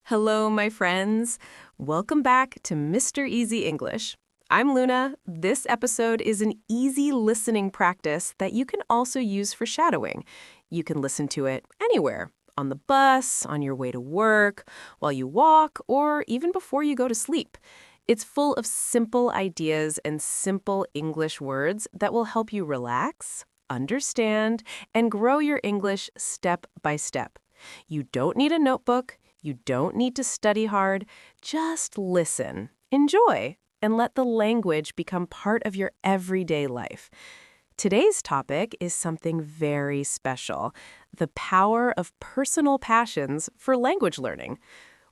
Hello, my friends. Welcome back to Mr. Easy English. I'm Luna. This episode is an easy listening practice that you can also use for shadowing. You can listen to it anywhere, on the bus, on your way to work, while you walk, or even before you go to sleep. It's full of simple ideas and simple English words that will help you relax, understand, and grow your English step by step. You don't need a notebook. You don't need to study hard. Just listen, enjoy, and let the language become part of your everyday life. Today's topic is something very special, the power of personal passions for language learning.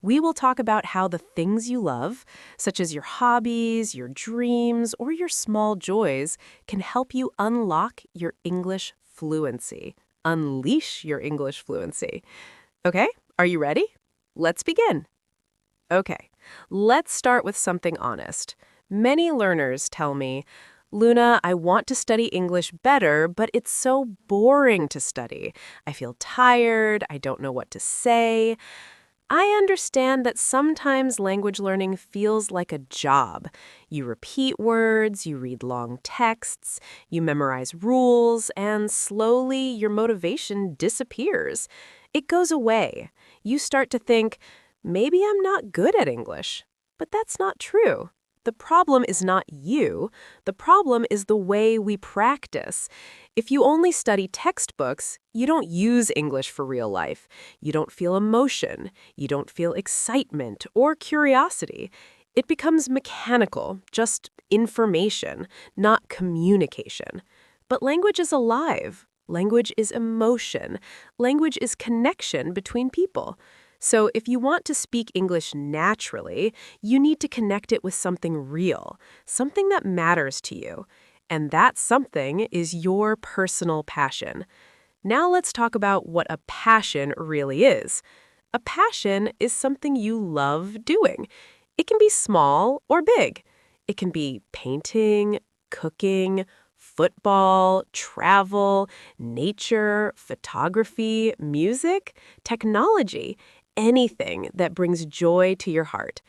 We will talk about how the things you love, such as your hobbies, your dreams, or your small joys, can help you unlock your English fluency, unleash your English fluency. Okay, are you ready? Let's begin. Okay, let's start with something honest. Many learners tell me, Luna, I want to study English better, but it's so boring to study. I feel tired, I don't know what to say. I understand that sometimes language learning feels like a job. You repeat words, you read long texts, you memorize rules, and slowly your motivation disappears. It goes away. You start to think, maybe I'm not good at English. But that's not true. The problem is not you. The problem is the way we practice. If you only study textbooks, you don't use English for real life. You don't feel emotion. You don't feel excitement or curiosity. It becomes mechanical, just information, not communication. But language is alive. Language is emotion. Language is connection between people. So if you want to speak English naturally, you need to connect it with something real, something that matters to you. And that something is your personal passion. Now let's talk about what a passion really is. A passion is something you love doing. It can be small or big. It can be painting, cooking, football, travel, nature, photography, music, technology, anything that brings joy to your heart.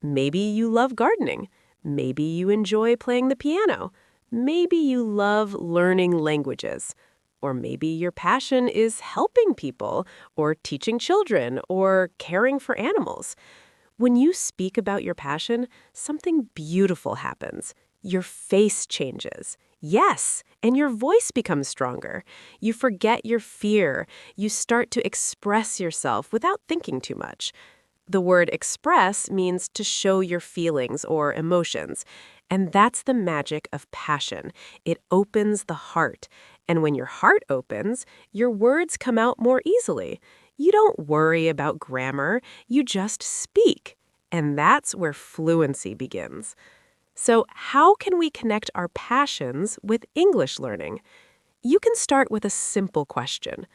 Maybe you love gardening. Maybe you enjoy playing the piano. Maybe you love learning languages. Or maybe your passion is helping people, or teaching children, or caring for animals. When you speak about your passion, something beautiful happens. Your face changes. Yes, and your voice becomes stronger. You forget your fear. You start to express yourself without thinking too much. The word express means to show your feelings or emotions. And that's the magic of passion. It opens the heart. And when your heart opens, your words come out more easily. You don't worry about grammar. You just speak. And that's where fluency begins. So how can we connect our passions with English learning? You can start with a simple question.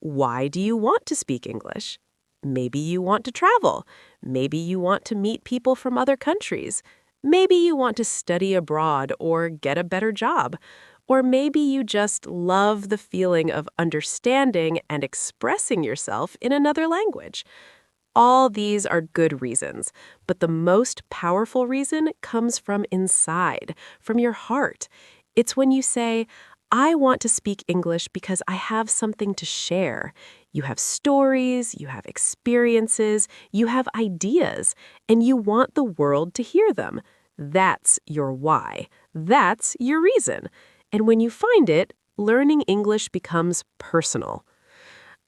Why do you want to speak English? Maybe you want to travel. Maybe you want to meet people from other countries. Maybe you want to study abroad or get a better job. Or maybe you just love the feeling of understanding and expressing yourself in another language. All these are good reasons, but the most powerful reason comes from inside, from your heart. It's when you say, I want to speak English because I have something to share. You have stories, you have experiences, you have ideas, and you want the world to hear them. That's your why. That's your reason. And when you find it, learning English becomes personal.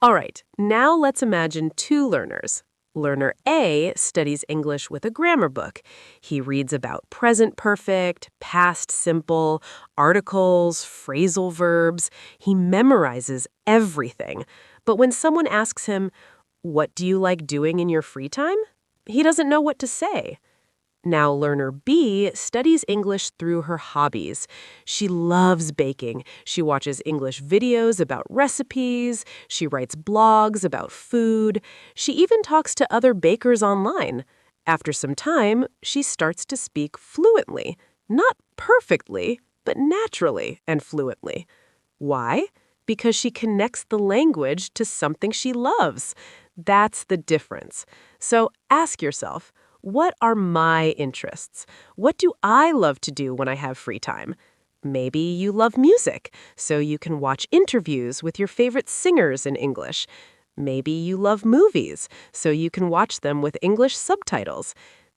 All right, now let's imagine two learners. Learner A studies English with a grammar book. He reads about present perfect, past simple, articles, phrasal verbs. He memorizes everything. But when someone asks him, "What do you like doing in your free time?" he doesn't know what to say. Now, learner B studies English through her hobbies. She loves baking. She watches English videos about recipes. She writes blogs about food. She even talks to other bakers online. After some time, she starts to speak fluently. Not perfectly, but naturally and fluently. Why? Because she connects the language to something she loves. That's the difference. So ask yourself, what are my interests? What do I love to do when I have free time? Maybe you love music, so you can watch interviews with your favorite singers in English. Maybe you love movies, so you can watch them with English subtitles.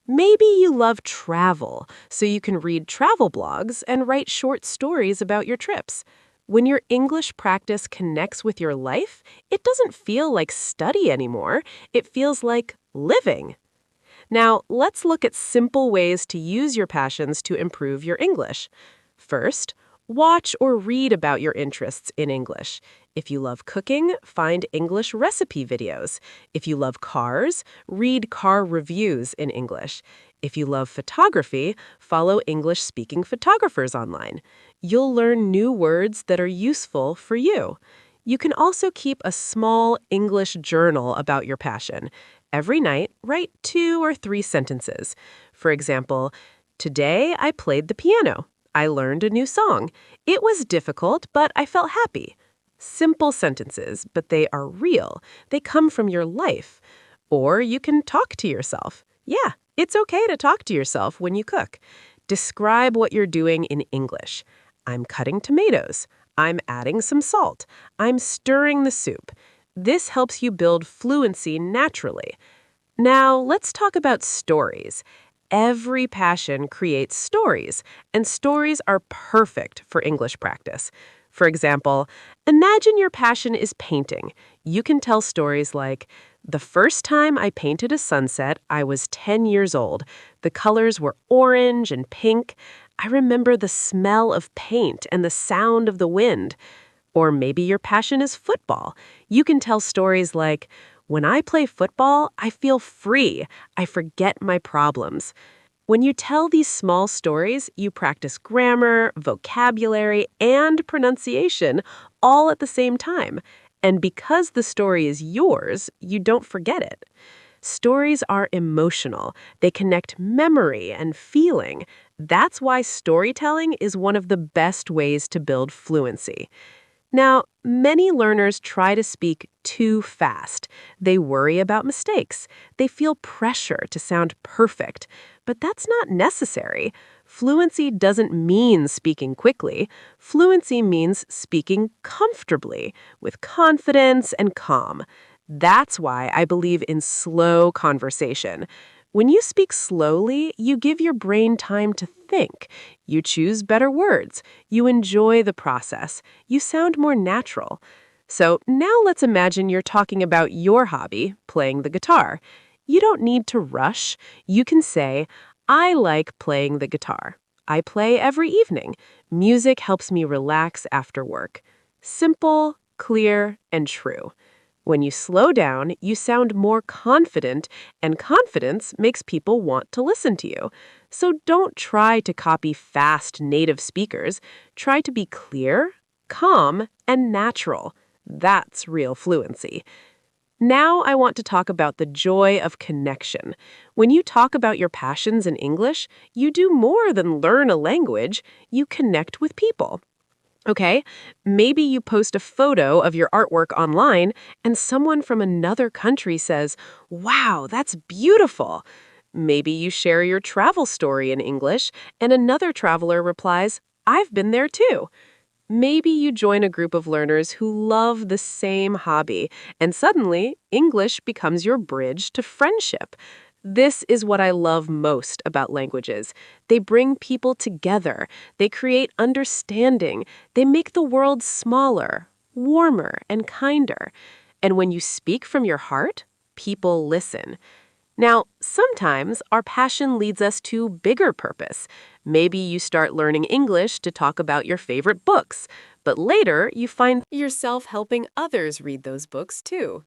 Maybe you love travel, so you can read travel blogs and write short stories about your trips. When your English practice connects with your life, it doesn't feel like study anymore. It feels like living. Now, let's look at simple ways to use your passions to improve your English. First, watch or read about your interests in English. If you love cooking, find English recipe videos. If you love cars, read car reviews in English. If you love photography, follow English-speaking photographers online. You'll learn new words that are useful for you. You can also keep a small English journal about your passion. Every night, write 2 or 3 sentences. For example, today I played the piano. I learned a new song. It was difficult, but I felt happy. Simple sentences, but they are real. They come from your life. Or you can talk to yourself. Yeah, it's okay to talk to yourself when you cook. Describe what you're doing in English. I'm cutting tomatoes. I'm adding some salt. I'm stirring the soup. This helps you build fluency naturally. Now, let's talk about stories. Every passion creates stories, and stories are perfect for English practice. For example, imagine your passion is painting. You can tell stories like, the first time I painted a sunset, I was 10 years old. The colors were orange and pink. I remember the smell of paint and the sound of the wind. Or maybe your passion is football. You can tell stories like, when I play football, I feel free. I forget my problems. When you tell these small stories, you practice grammar, vocabulary, and pronunciation all at the same time. And because the story is yours, you don't forget it. Stories are emotional. They connect memory and feeling. That's why storytelling is one of the best ways to build fluency. Now, many learners try to speak too fast. They worry about mistakes. They feel pressure to sound perfect. But that's not necessary. Fluency doesn't mean speaking quickly. Fluency means speaking comfortably, with confidence and calm. That's why I believe in slow conversation. When you speak slowly, you give your brain time to think. You choose better words. You enjoy the process. You sound more natural. So now let's imagine you're talking about your hobby, playing the guitar. You don't need to rush. You can say, I like playing the guitar. I play every evening. Music helps me relax after work. Simple, clear, and true. When you slow down, you sound more confident, and confidence makes people want to listen to you. So don't try to copy fast native speakers. Try to be clear, calm, and natural. That's real fluency. Now I want to talk about the joy of connection. When you talk about your passions in English, you do more than learn a language, you connect with people. Okay, maybe you post a photo of your artwork online and someone from another country says, "Wow, that's beautiful." Maybe you share your travel story in English and another traveler replies, "I've been there too." Maybe you join a group of learners who love the same hobby, and suddenly English becomes your bridge to friendship. This is what I love most about languages. They bring people together. They create understanding. They make the world smaller, warmer, and kinder. And when you speak from your heart, people listen. Now, sometimes our passion leads us to bigger purpose. Maybe you start learning English to talk about your favorite books, but later you find yourself helping others read those books too.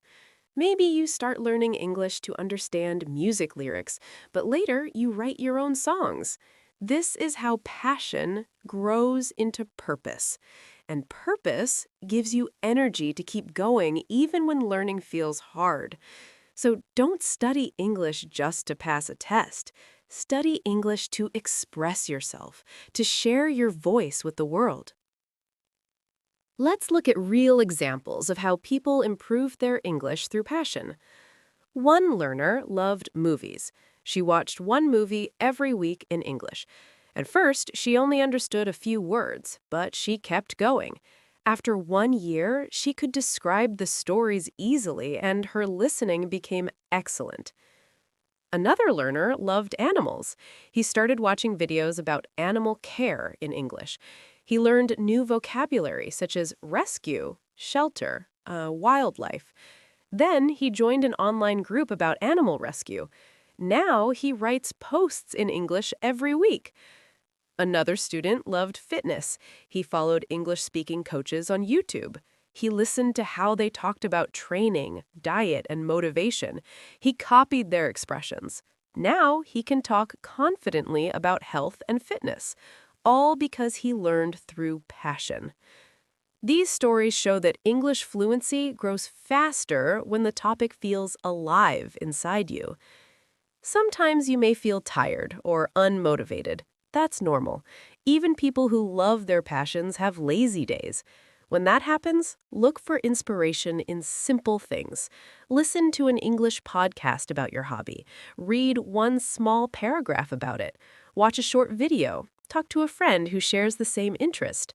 Maybe you start learning English to understand music lyrics, but later you write your own songs. This is how passion grows into purpose. And purpose gives you energy to keep going even when learning feels hard. So don't study English just to pass a test. Study English to express yourself, to share your voice with the world. Let's look at real examples of how people improve their English through passion. One learner loved movies. She watched one movie every week in English. At first, she only understood a few words, but she kept going. After 1 year, she could describe the stories easily, and her listening became excellent. Another learner loved animals. He started watching videos about animal care in English. He learned new vocabulary such as rescue, shelter, wildlife. Then he joined an online group about animal rescue. Now he writes posts in English every week. Another student loved fitness. He followed English-speaking coaches on YouTube. He listened to how they talked about training, diet, and motivation. He copied their expressions. Now he can talk confidently about health and fitness, all because he learned through passion. These stories show that English fluency grows faster when the topic feels alive inside you. Sometimes you may feel tired or unmotivated. That's normal. Even people who love their passions have lazy days. When that happens, look for inspiration in simple things. Listen to an English podcast about your hobby. Read one small paragraph about it. Watch a short video. Talk to a friend who shares the same interest.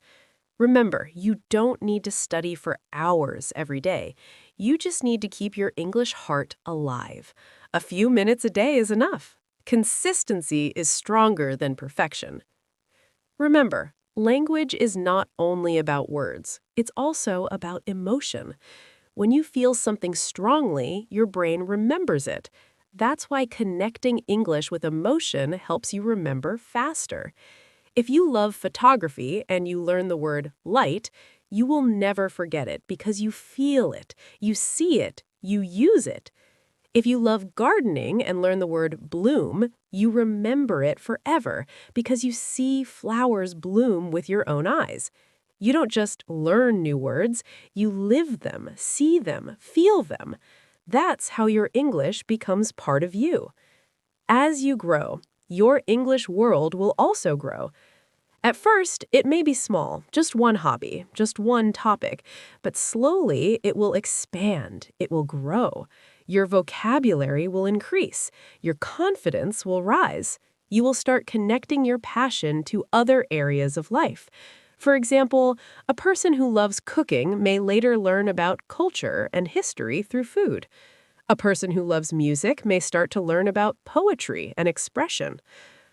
Remember, you don't need to study for hours every day. You just need to keep your English heart alive. A few minutes a day is enough. Consistency is stronger than perfection. Remember, language is not only about words. It's also about emotion. When you feel something strongly, your brain remembers it. That's why connecting English with emotion helps you remember faster. If you love photography and you learn the word light, you will never forget it because you feel it, you see it, you use it. If you love gardening and learn the word bloom, you remember it forever because you see flowers bloom with your own eyes. You don't just learn new words, you live them, see them, feel them. That's how your English becomes part of you. As you grow, your English world will also grow. At first, it may be small, just one hobby, just one topic, but slowly it will expand, it will grow. Your vocabulary will increase, your confidence will rise. You will start connecting your passion to other areas of life. For example, a person who loves cooking may later learn about culture and history through food. A person who loves music may start to learn about poetry and expression.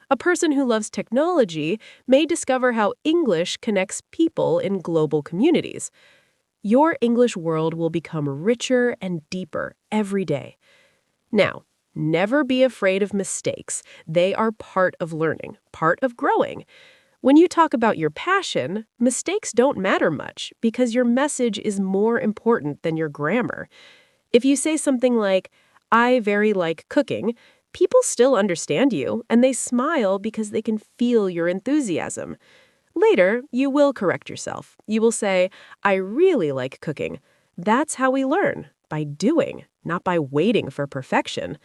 A person who loves technology may discover how English connects people in global communities. Your English world will become richer and deeper every day. Now, never be afraid of mistakes. They are part of learning, part of growing. When you talk about your passion, mistakes don't matter much because your message is more important than your grammar. If you say something like, "I very like cooking," people still understand you, and they smile because they can feel your enthusiasm. Later, you will correct yourself. You will say, "I really like cooking." That's how we learn, by doing, not by waiting for perfection.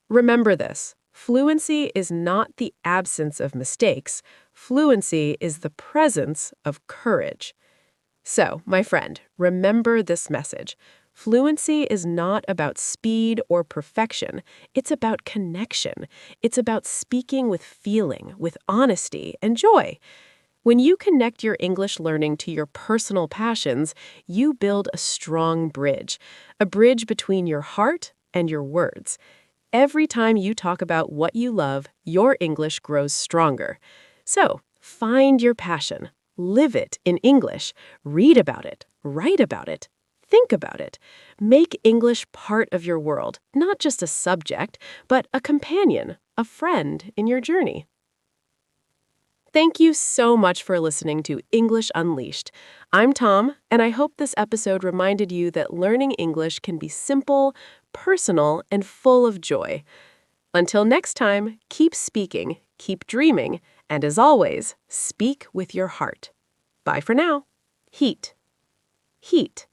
Remember this. Fluency is not the absence of mistakes. Fluency is the presence of courage. So, my friend, remember this message. Fluency is not about speed or perfection. It's about connection. It's about speaking with feeling, with honesty and joy. When you connect your English learning to your personal passions, you build a strong bridge, a bridge between your heart and your words. Every time you talk about what you love, your English grows stronger. So, find your passion. Live it in English. Read about it. Write about it. Think about it. Make English part of your world, not just a subject, but a companion, a friend in your journey. Thank you so much for listening to English Unleashed. I'm Tom, and I hope this episode reminded you that learning English can be simple, personal, and full of joy. Until next time, keep speaking, keep dreaming, and as always, speak with your heart. Bye for now. Heat. Heat.